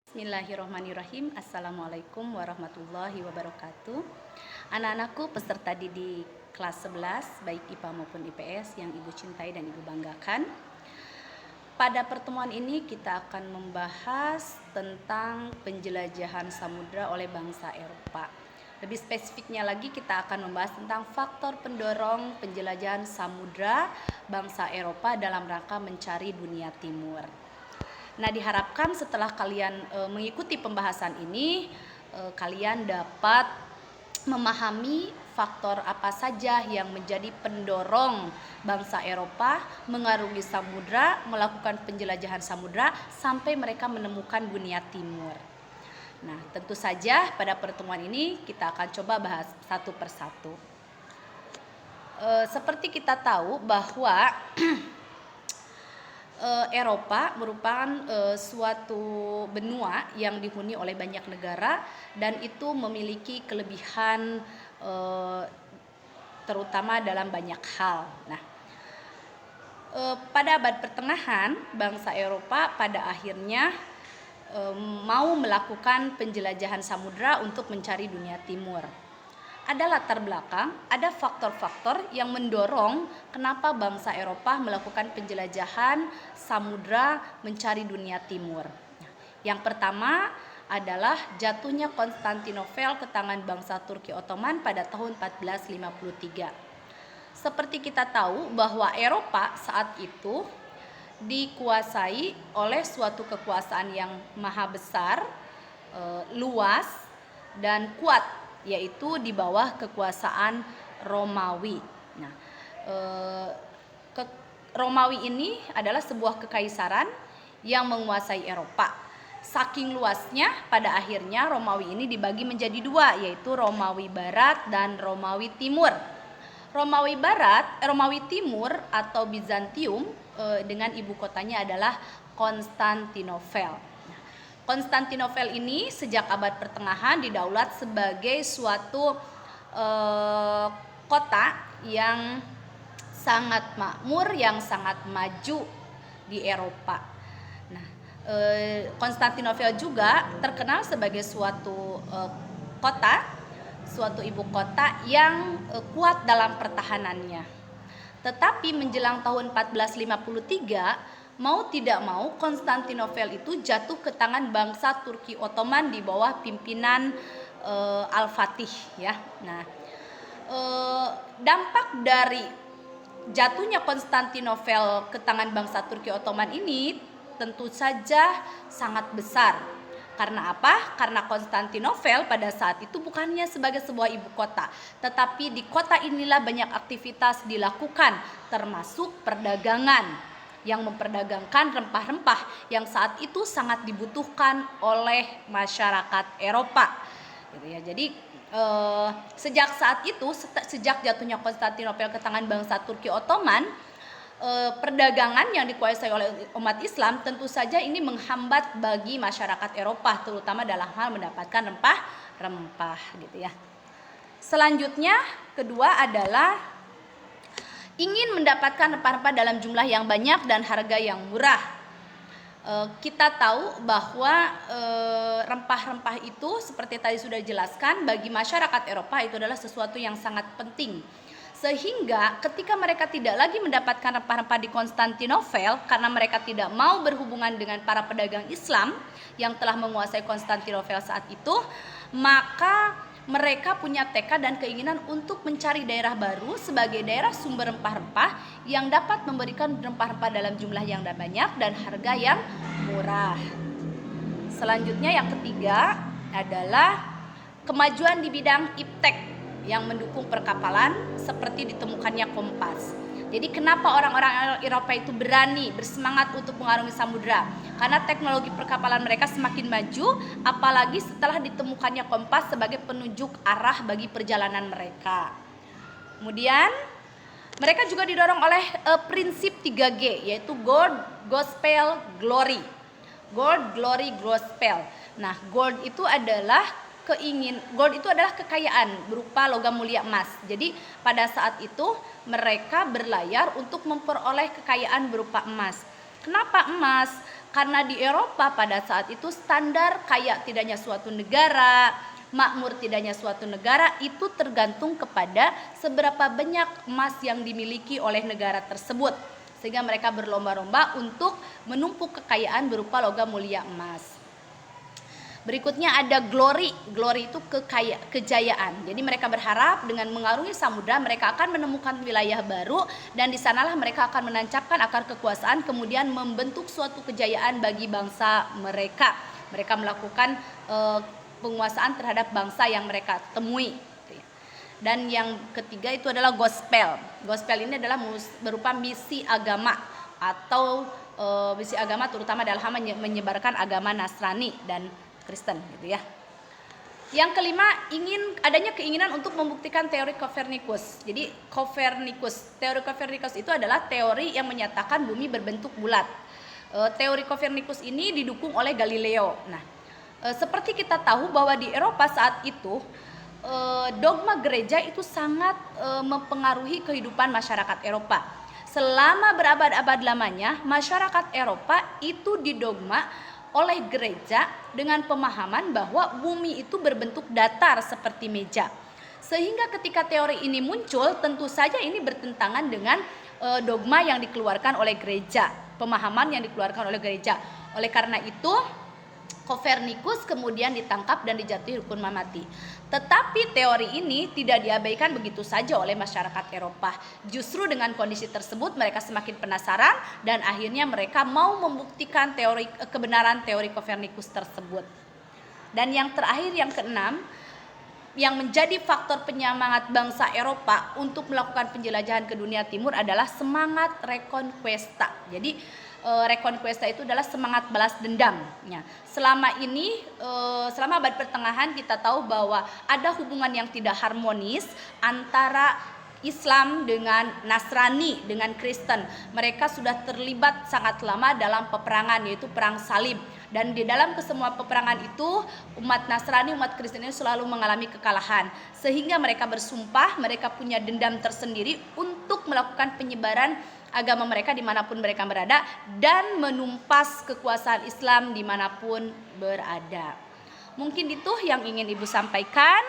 Bismillahirrahmanirrahim. Assalamualaikum warahmatullahi wabarakatuh. Anak-anakku peserta didik kelas 11 baik IPA maupun IPS yang Ibu cintai dan Ibu banggakan. Pada pertemuan ini kita akan membahas tentang penjelajahan samudra oleh bangsa Eropa. Lebih spesifiknya lagi kita akan membahas tentang faktor pendorong penjelajahan samudra bangsa Eropa dalam rangka mencari dunia timur. Nah, diharapkan setelah kalian mengikuti pembahasan ini, kalian dapat memahami faktor apa saja yang menjadi pendorong bangsa Eropa mengarungi samudra, melakukan penjelajahan samudra sampai mereka menemukan dunia timur. Nah, tentu saja pada pertemuan ini kita akan coba bahas satu persatu. Seperti kita tahu bahwa Eropa merupakan suatu benua yang dihuni oleh banyak negara dan itu memiliki kelebihan terutama dalam banyak hal. Nah, pada abad pertengahan bangsa Eropa pada akhirnya mau melakukan penjelajahan samudra untuk mencari dunia timur. Ada latar belakang, ada faktor-faktor yang mendorong kenapa bangsa Eropa melakukan penjelajahan samudra mencari dunia timur. Yang pertama adalah jatuhnya Konstantinopel ke tangan bangsa Turki Ottoman pada tahun 1453. Seperti kita tahu bahwa Eropa saat itu dikuasai oleh suatu kekuasaan yang maha besar, luas, dan kuat, yaitu di bawah kekuasaan Romawi. Nah, Romawi ini adalah sebuah kekaisaran yang menguasai Eropa. Saking luasnya, pada akhirnya Romawi ini dibagi menjadi dua, yaitu Romawi Barat dan Romawi Timur. Romawi Barat, Romawi Timur atau Bizantium dengan ibu kotanya adalah Konstantinopel. Konstantinopel ini sejak abad pertengahan didaulat sebagai suatu kota yang sangat makmur, yang sangat maju di Eropa. Nah, Konstantinopel juga terkenal sebagai suatu kota, suatu ibu kota yang kuat dalam pertahanannya. Tetapi menjelang tahun 1453, mau tidak mau Konstantinopel itu jatuh ke tangan bangsa Turki Ottoman di bawah pimpinan Al-Fatih, ya. Nah, dampak dari jatuhnya Konstantinopel ke tangan bangsa Turki Ottoman ini tentu saja sangat besar. Karena apa? Karena Konstantinopel pada saat itu bukannya sebagai sebuah ibu kota, tetapi di kota inilah banyak aktivitas dilakukan, termasuk perdagangan yang memperdagangkan rempah-rempah yang saat itu sangat dibutuhkan oleh masyarakat Eropa. Gitu ya. Jadi sejak saat itu, sejak jatuhnya Konstantinopel ke tangan bangsa Turki Ottoman, perdagangan yang dikuasai oleh umat Islam tentu saja ini menghambat bagi masyarakat Eropa, terutama dalam hal mendapatkan rempah-rempah, gitu ya. Selanjutnya, kedua adalah ingin mendapatkan rempah-rempah dalam jumlah yang banyak dan harga yang murah. Kita tahu bahwa rempah-rempah itu seperti tadi sudah dijelaskan, bagi masyarakat Eropa itu adalah sesuatu yang sangat penting. Sehingga ketika mereka tidak lagi mendapatkan rempah-rempah di Konstantinopel karena mereka tidak mau berhubungan dengan para pedagang Islam yang telah menguasai Konstantinopel saat itu, maka mereka punya tekad dan keinginan untuk mencari daerah baru sebagai daerah sumber rempah-rempah yang dapat memberikan rempah-rempah dalam jumlah yang banyak dan harga yang murah. Selanjutnya yang ketiga adalah kemajuan di bidang iptek yang mendukung perkapalan seperti ditemukannya kompas. Jadi kenapa orang-orang Eropa itu berani, bersemangat untuk mengarungi samudra? Karena teknologi perkapalan mereka semakin maju, apalagi setelah ditemukannya kompas sebagai penunjuk arah bagi perjalanan mereka. Kemudian mereka juga didorong oleh prinsip 3G, yaitu Gold, Gospel, Glory. Gold, Glory, Gospel. Nah, gold itu adalah kekayaan berupa logam mulia emas. Jadi pada saat itu mereka berlayar untuk memperoleh kekayaan berupa emas. Kenapa emas? Karena di Eropa pada saat itu standar kaya tidaknya suatu negara, makmur tidaknya suatu negara itu tergantung kepada seberapa banyak emas yang dimiliki oleh negara tersebut. Sehingga mereka berlomba-lomba untuk menumpuk kekayaan berupa logam mulia emas. Berikutnya ada glory. Glory itu kejayaan. Jadi mereka berharap dengan mengarungi samudra mereka akan menemukan wilayah baru dan di sanalah mereka akan menancapkan akar kekuasaan kemudian membentuk suatu kejayaan bagi bangsa mereka. Mereka melakukan penguasaan terhadap bangsa yang mereka temui. Dan yang ketiga itu adalah gospel. Gospel ini adalah berupa misi agama atau misi agama terutama dalam hal menyebarkan agama Nasrani dan Kristen gitu ya. Yang kelima, adanya keinginan untuk membuktikan teori Copernicus. Jadi teori Copernicus itu adalah teori yang menyatakan bumi berbentuk bulat. Teori Copernicus ini didukung oleh Galileo. Nah, seperti kita tahu bahwa di Eropa saat itu dogma gereja itu sangat mempengaruhi kehidupan masyarakat Eropa. Selama berabad-abad lamanya, masyarakat Eropa itu didogma oleh gereja dengan pemahaman bahwa bumi itu berbentuk datar seperti meja. Sehingga ketika teori ini muncul, tentu saja ini bertentangan dengan dogma yang dikeluarkan oleh gereja, pemahaman yang dikeluarkan oleh gereja. Oleh karena itu, Copernicus kemudian ditangkap dan dijatuhi hukuman mati. Tetapi teori ini tidak diabaikan begitu saja oleh masyarakat Eropa. Justru dengan kondisi tersebut mereka semakin penasaran dan akhirnya mereka mau membuktikan kebenaran teori Copernicus tersebut. Dan yang terakhir, yang keenam, yang menjadi faktor penyemangat bangsa Eropa untuk melakukan penjelajahan ke dunia timur adalah semangat Reconquista. Jadi Reconquista itu adalah semangat balas dendam. Selama abad pertengahan kita tahu bahwa ada hubungan yang tidak harmonis antara Islam dengan Nasrani, dengan Kristen. Mereka sudah terlibat sangat lama dalam peperangan, yaitu perang salib. Dan di dalam kesemua peperangan itu umat Nasrani, umat Kristen ini selalu mengalami kekalahan. Sehingga mereka bersumpah, mereka punya dendam tersendiri untuk melakukan penyebaran agama mereka dimanapun mereka berada dan menumpas kekuasaan Islam dimanapun berada. Mungkin itu yang ingin Ibu sampaikan.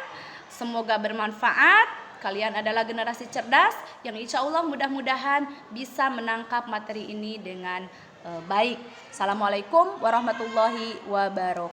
Semoga bermanfaat. Kalian adalah generasi cerdas yang insya Allah mudah-mudahan bisa menangkap materi ini dengan baik. Assalamualaikum warahmatullahi wabarakatuh.